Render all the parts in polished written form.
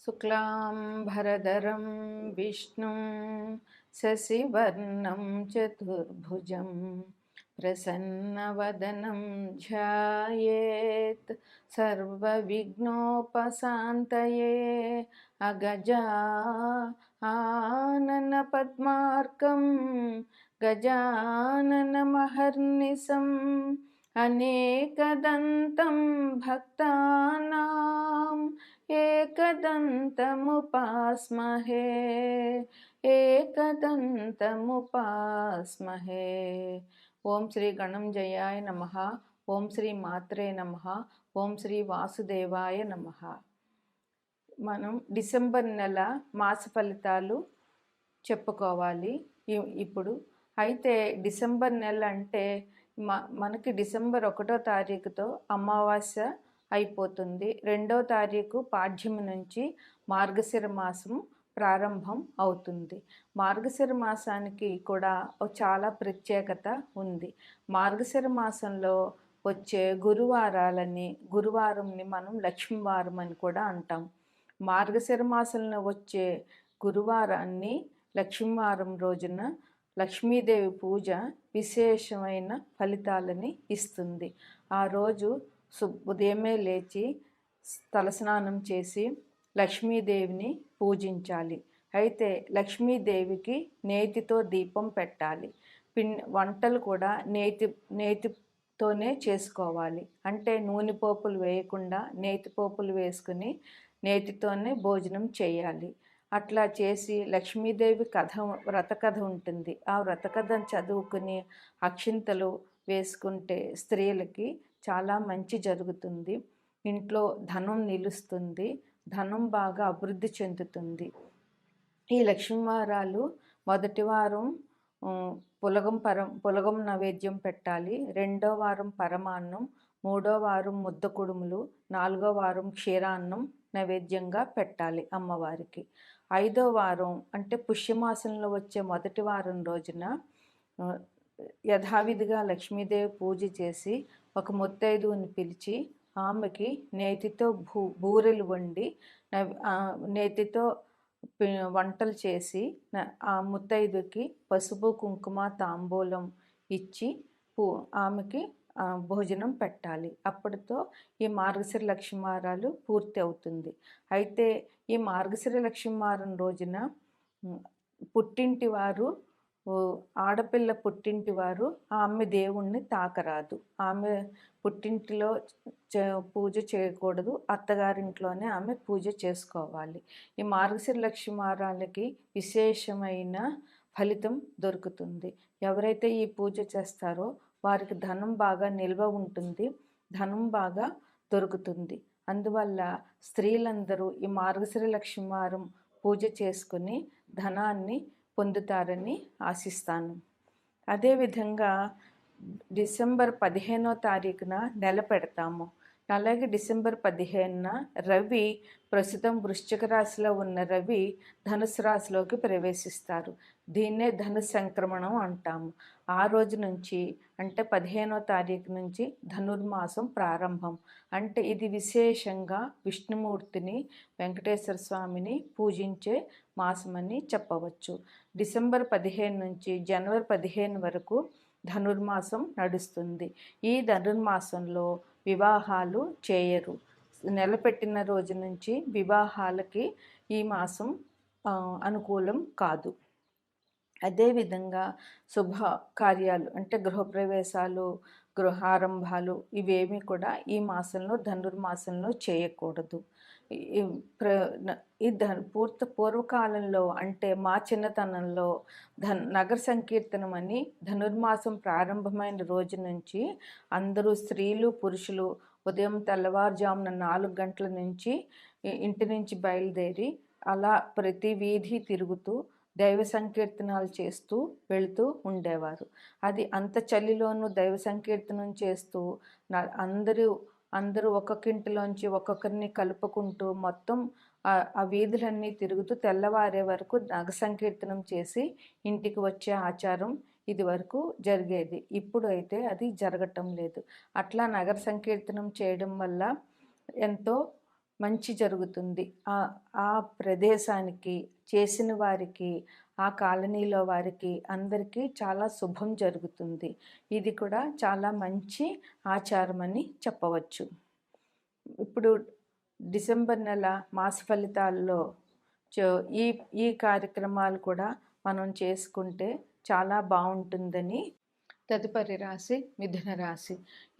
शुक्लाम्बरधरं विष्णुं शशिवर्णं चतुर्भुजं प्रसन्नवदनं ध्यायेत् सर्वविघ्नोपशान्तये अगजा आननपद्मार्कं गजाननमहर्निशम् अनेकदन्तं भक्तानां एकदन्तमुपास्महे एकदन्तमुपास्महे। ఓం శ్రీ గణంజయాయ నమః. ఓం శ్రీ మాత్రే నమః. ఓం శ్రీ వాసుదేవాయ నమః. మనం డిసెంబర్ నెల మాస ఫలితాలు చెప్పుకోవాలి ఇప్పుడు. అయితే డిసెంబర్ నెల అంటే మనకి డిసెంబర్ 1వ తారీఖుతో అమావాస్య అయిపోతుంది. 2వ తారీఖు పాడ్యమి నుంచి మార్గశిర మాసం ప్రారంభం అవుతుంది. మార్గశిర మాసానికి కూడా చాలా ప్రత్యేకత ఉంది. మార్గశిర మాసంలో వచ్చే గురువారంని మనం లక్ష్మీవారం అని కూడా అంటాం. మార్గశిర మాసంలో వచ్చే గురువారాన్ని లక్ష్మీవారం రోజున లక్ష్మీదేవి పూజ విశేషమైన ఫలితాలని ఇస్తుంది. ఆ రోజు ఉదయమే లేచి తలస్నానం చేసి లక్ష్మీదేవిని పూజించాలి. అయితే లక్ష్మీదేవికి నేతితో దీపం పెట్టాలి. వంటలు కూడా నేతితోనే చేసుకోవాలి. అంటే నూనె పోపులు వేయకుండా నేతి పోపులు వేసుకుని నేతితోనే భోజనం చేయాలి. అట్లా చేసి లక్ష్మీదేవి వ్రత కథ ఉంటుంది. ఆ వ్రత కథను చదువుకుని అక్షింతలు వేసుకుంటే స్త్రీలకి చాలా మంచి జరుగుతుంది. ఇంట్లో ధనం నిలుస్తుంది. ధనం బాగా అభివృద్ధి చెందుతుంది. ఈ లక్ష్మీవారాలు మొదటి వారం పులగం నైవేద్యం పెట్టాలి. 2వ వారం పరమాన్నం, 3వ వారం ముద్ద కుడుములు, 4వ వారం క్షీరాన్నం నైవేద్యంగా పెట్టాలి అమ్మవారికి. 5వ వారం అంటే పుష్యమాసంలో వచ్చే మొదటి వారం రోజున యథావిధిగా లక్ష్మీదేవి పూజ చేసి ఒక ముత్తైదువుని పిలిచి ఆమెకి నేతితో బూరెలు వండి నేతితో వంటలు చేసి ఆ ముత్తైదుకి పసుపు కుంకుమ తాంబూలం ఇచ్చి ఆమెకి భోజనం పెట్టాలి. అప్పటితో ఈ మార్గశిర లక్ష్మీవారాలు పూర్తి అవుతుంది. అయితే ఈ మార్గశిర లక్ష్మీవారం రోజున ఆడపిల్ల పుట్టింటి వారు ఆమె దేవుణ్ణి తాకరాదు. ఆమె పుట్టింటిలో పూజ చేయకూడదు. అత్తగారింట్లోనే ఆమె పూజ చేసుకోవాలి. ఈ మార్గశిర లక్ష్మీవారాలకి విశేషమైన ఫలితం దొరుకుతుంది. ఎవరైతే ఈ పూజ చేస్తారో వారికి ధనం బాగా నిల్వ ఉంటుంది. ధనం బాగా దొరుకుతుంది. అందువల్ల స్త్రీలందరూ ఈ మార్గశిర లక్ష్మీవారం పూజ చేసుకుని ధనాన్ని పొందుతారని ఆశిస్తాను. అదేవిధంగా డిసెంబర్ 15వ తారీఖున నెల పెడతాము. అలాగే డిసెంబర్ 15న రవి ప్రస్తుతం వృశ్చిక రాశిలో ఉన్న రవి ధనుసు రాశిలోకి ప్రవేశిస్తారు. దీన్నే ధను సంక్రమణం అంటాము. ఆ రోజు నుంచి అంటే 15వ తారీఖు నుంచి ధనుర్మాసం ప్రారంభం. అంటే ఇది విశేషంగా విష్ణుమూర్తిని వెంకటేశ్వర స్వామిని పూజించే మాసమని చెప్పవచ్చు. డిసెంబర్ 15 నుంచి జనవరి 15 వరకు ధనుర్మాసం నడుస్తుంది. ఈ ధనుర్మాసంలో వివాహాలు చేయరు. నెలపెట్టిన రోజు నుంచి వివాహాలకి ఈ మాసం అనుకూలం కాదు. అదేవిధంగా శుభ కార్యాలు అంటే గృహప్రవేశాలు, గృహారంభాలు ఇవేమీ కూడా ఈ మాసంలో ధనుర్మాసంలో చేయకూడదు. పూర్వకాలంలో అంటే మా చిన్నతనంలో నగర సంకీర్తనం అని ధనుర్మాసం ప్రారంభమైన రోజు నుంచి అందరూ స్త్రీలు పురుషులు ఉదయం తెల్లవారుజామున 4 గంటల నుంచి ఇంటి నుంచి బయలుదేరి అలా ప్రతి వీధి తిరుగుతూ దైవ సంకీర్తనాలు చేస్తూ వెళుతూ ఉండేవారు. అది అంత చలిలోనూ దైవ సంకీర్తనం చేస్తూ అందరూ ఒక్కొక్కింటిలోంచి ఒక్కొక్కరిని కలుపుకుంటూ మొత్తం ఆ వీధులన్నీ తిరుగుతూ తెల్లవారే వరకు నగ సంకీర్తనం చేసి ఇంటికి వచ్చే ఆచారం ఇది వరకు జరిగేది. ఇప్పుడు అయితే అది జరగటం లేదు. అట్లా నగర సంకీర్తనం చేయడం వల్ల ఎంతో మంచి జరుగుతుంది. ఆ ప్రదేశానికి, చేసిన వారికి, ఆ కాలనీలో వారికి అందరికీ చాలా శుభం జరుగుతుంది. ఇది కూడా చాలా మంచి ఆచారమని చెప్పవచ్చు. ఇప్పుడు డిసెంబర్ నెల మాస ఫలితాల్లో చో ఈ ఈ కార్యక్రమాలు కూడా మనం చేసుకుంటే చాలా బావుంటుందని. తదుపరి రాశి మిథున రాశి.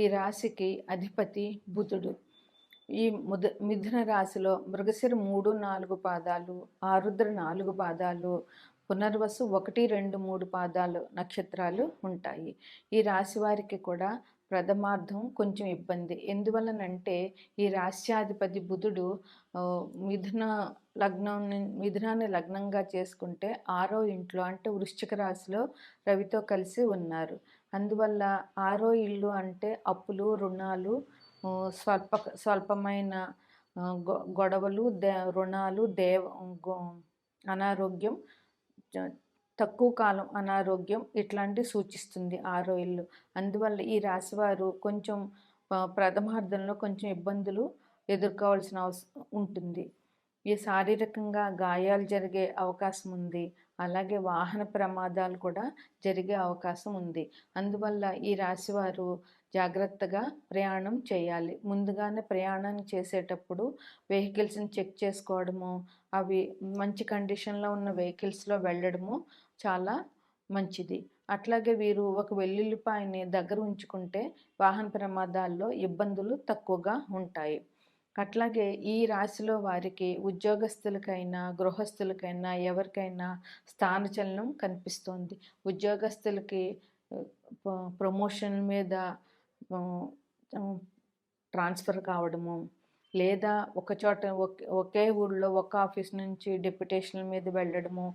ఈ రాశికి అధిపతి బుధుడు. ఈ మిథున రాశిలో మృగశిర 3, 4 పాదాలు, ఆరుద్ర 4 పాదాలు, పునర్వసు 1, 2, 3 పాదాలు నక్షత్రాలు ఉంటాయి. ఈ రాశి వారికి కూడా ప్రథమార్థం కొంచెం ఇబ్బంది. ఎందువలనంటే ఈ రాశ్యాధిపతి బుధుడు మిథున మిథునాన్ని లగ్నంగా చేసుకుంటే 6వ ఇంట్లో అంటే వృశ్చిక రాశిలో రవితో కలిసి ఉన్నారు. అందువల్ల 6వ ఇల్లు అంటే అప్పులు, రుణాలు, స్వల్పమైన గొడవలు, రుణాలు, అనారోగ్యం, తక్కువ కాలం అనారోగ్యం ఇట్లాంటివి సూచిస్తుంది 6వ ఇల్లు. అందువల్ల ఈ రాశివారు కొంచెం ప్రథమార్థంలో కొంచెం ఇబ్బందులు ఎదుర్కోవాల్సిన ఉంటుంది. ఈ శారీరకంగా గాయాలు జరిగే అవకాశం ఉంది. అలాగే వాహన ప్రమాదాలు కూడా జరిగే అవకాశం ఉంది. అందువల్ల ఈ రాశివారు జాగ్రత్తగా ప్రయాణం చేయాలి. ముందుగానే ప్రయాణం చేసేటప్పుడు వెహికల్స్ని చెక్ చేసుకోవడము, అవి మంచి కండిషన్లో ఉన్న వెహికల్స్లో వెళ్ళడము చాలా మంచిది. అట్లాగే వీరు ఒక వెల్లుల్లిపాయని దగ్గర ఉంచుకుంటే వాహన ప్రమాదాల్లో ఇబ్బందులు తక్కువగా ఉంటాయి. అట్లాగే ఈ రాశిలో వారికి ఉద్యోగస్తులకైనా, గృహస్థులకైనా, ఎవరికైనా స్థానచలనం కనిపిస్తోంది. ఉద్యోగస్తులకి ప్రమోషన్ మీద ట్రాన్స్ఫర్ కావడము, లేదా ఒకే ఊళ్ళో ఒక ఆఫీస్ నుంచి డెప్యుటేషన్ల మీద వెళ్ళడము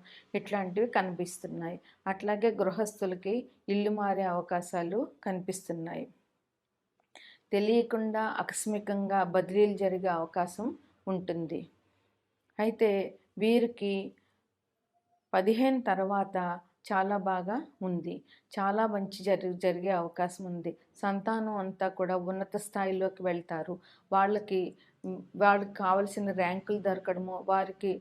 ఇట్లాంటివి కనిపిస్తున్నాయి. అట్లాగే గృహస్థులకి ఇల్లు మారే అవకాశాలు కనిపిస్తున్నాయి. తెలియకుండా ఆకస్మికంగా బదిలీలు జరిగే అవకాశం ఉంటుంది. అయితే వీరికి 15 తర్వాత చాలా బాగా ఉంది. చాలా మంచి జరిగే అవకాశం ఉంది. సంతానం అంతా కూడా ఉన్నత స్థాయిలోకి వెళ్తారు. వాళ్ళకి కావలసిన ర్యాంకులు దొరకడము, వారికి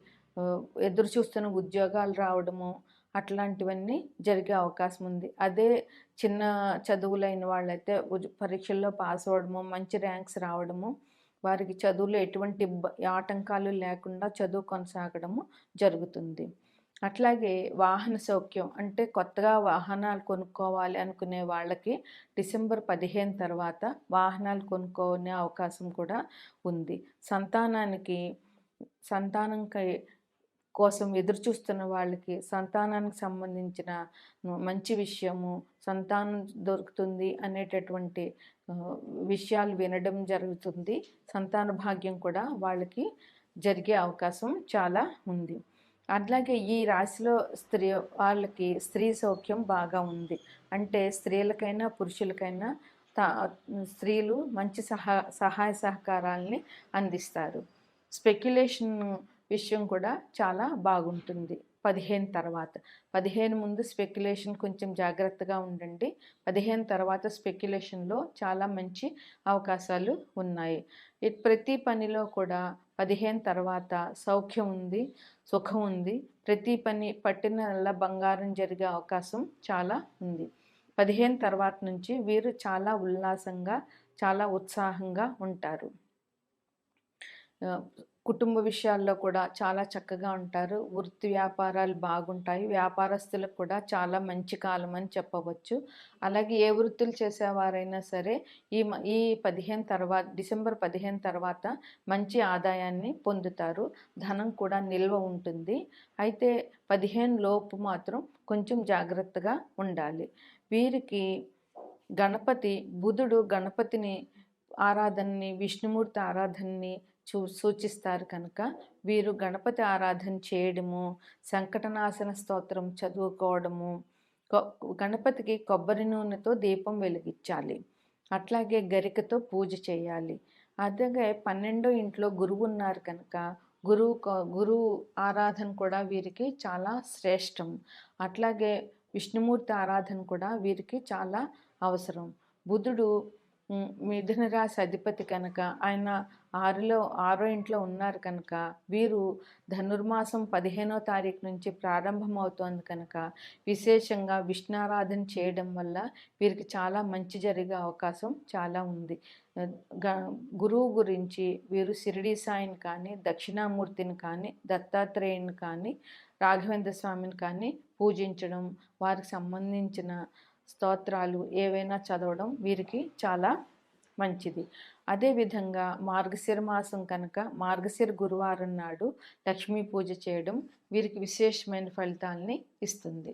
ఎదురు చూస్తున్న ఉద్యోగాలు రావడము అట్లాంటివన్నీ జరిగే అవకాశం ఉంది. అదే చిన్న చదువులైన వాళ్ళైతే పరీక్షల్లో పాస్ అవ్వడము, మంచి ర్యాంక్స్ రావడము, వారికి చదువులో ఎటువంటి ఆటంకాలు లేకుండా చదువు కొనసాగడము జరుగుతుంది. అట్లాగే వాహన సౌఖ్యం అంటే కొత్తగా వాహనాలు కొనుక్కోవాలి అనుకునే వాళ్ళకి డిసెంబర్ 15 తర్వాత వాహనాలు కొనుక్కునే అవకాశం కూడా ఉంది. సంతానం కోసం ఎదురు చూస్తున్న వాళ్ళకి సంతానానికి సంబంధించిన మంచి విషయము, సంతానం దొరుకుతుంది అనేటటువంటి విషయాలు వినడం జరుగుతుంది. సంతాన భాగ్యం కూడా వాళ్ళకి జరిగే అవకాశం చాలా ఉంది. అట్లాగే ఈ రాశిలో వాళ్ళకి స్త్రీ సౌఖ్యం బాగా ఉంది. అంటే స్త్రీలకైనా పురుషులకైనా స్త్రీలు మంచి సహాయ సహకారాలని అందిస్తారు. స్పెక్యులేషన్ విషయం కూడా చాలా బాగుంటుంది 15 తర్వాత. 15 ముందు స్పెక్యులేషన్ కొంచెం జాగ్రత్తగా ఉండండి. 15 తర్వాత స్పెక్యులేషన్లో చాలా మంచి అవకాశాలు ఉన్నాయి. ప్రతి పనిలో కూడా 15 తర్వాత సౌఖ్యం ఉంది, సుఖం ఉంది. ప్రతి పని పట్టినల్లా బంగారం జరిగే అవకాశం చాలా ఉంది. 15 తర్వాత నుంచి వీరు చాలా ఉల్లాసంగా, చాలా ఉత్సాహంగా ఉంటారు. కుటుంబ విషయాల్లో కూడా చాలా చక్కగా ఉంటారు. వృత్తి వ్యాపారాలు బాగుంటాయి. వ్యాపారస్తులకు కూడా చాలా మంచి కాలం అని చెప్పవచ్చు. అలాగే ఏ వృత్తులు చేసేవారైనా సరే ఈ 15 తర్వాత డిసెంబర్ 15 తర్వాత మంచి ఆదాయాన్ని పొందుతారు. ధనం కూడా నిల్వ ఉంటుంది. అయితే 15 లోపు మాత్రం కొంచెం జాగ్రత్తగా ఉండాలి. వీరికి బుధుడు గణపతిని ఆరాధనని, విష్ణుమూర్తి ఆరాధనని సూచిస్తారు కనుక వీరు గణపతి ఆరాధన చేయడము, సంకటనాశన స్తోత్రం చదువుకోవడము, గణపతికి కొబ్బరి నూనెతో దీపం వెలిగించాలి. అట్లాగే గరికతో పూజ చేయాలి. అలాగే 12వ ఇంట్లో గురువు ఉన్నారు కనుక గురువు ఆరాధన కూడా వీరికి చాలా శ్రేష్టం. అట్లాగే విష్ణుమూర్తి ఆరాధన కూడా వీరికి చాలా అవసరం. బుధుడు మిథున రాశి అధిపతి కనుక ఆయన ఆరో ఇంట్లో ఉన్నారు కనుక వీరు ధనుర్మాసం 15వ తారీఖు నుంచి ప్రారంభమవుతోంది కనుక విశేషంగా విష్ణారాధన చేయడం వల్ల వీరికి చాలా మంచి జరిగే అవకాశం చాలా ఉంది. గురువు గురించి వీరు షిరిడి సాయిని కానీ, దక్షిణామూర్తిని కానీ, దత్తాత్రేయుని కానీ, రాఘవేంద్ర స్వామిని కానీ పూజించడం, వారికి సంబంధించిన స్తోత్రాలు ఏవైనా చదవడం వీరికి చాలా మంచిది. అదేవిధంగా మార్గశిర మాసం కనుక మార్గశిర గురువారం నాడు లక్ష్మీ పూజ చేయడం వీరికి విశేషమైన ఫలితాలని ఇస్తుంది.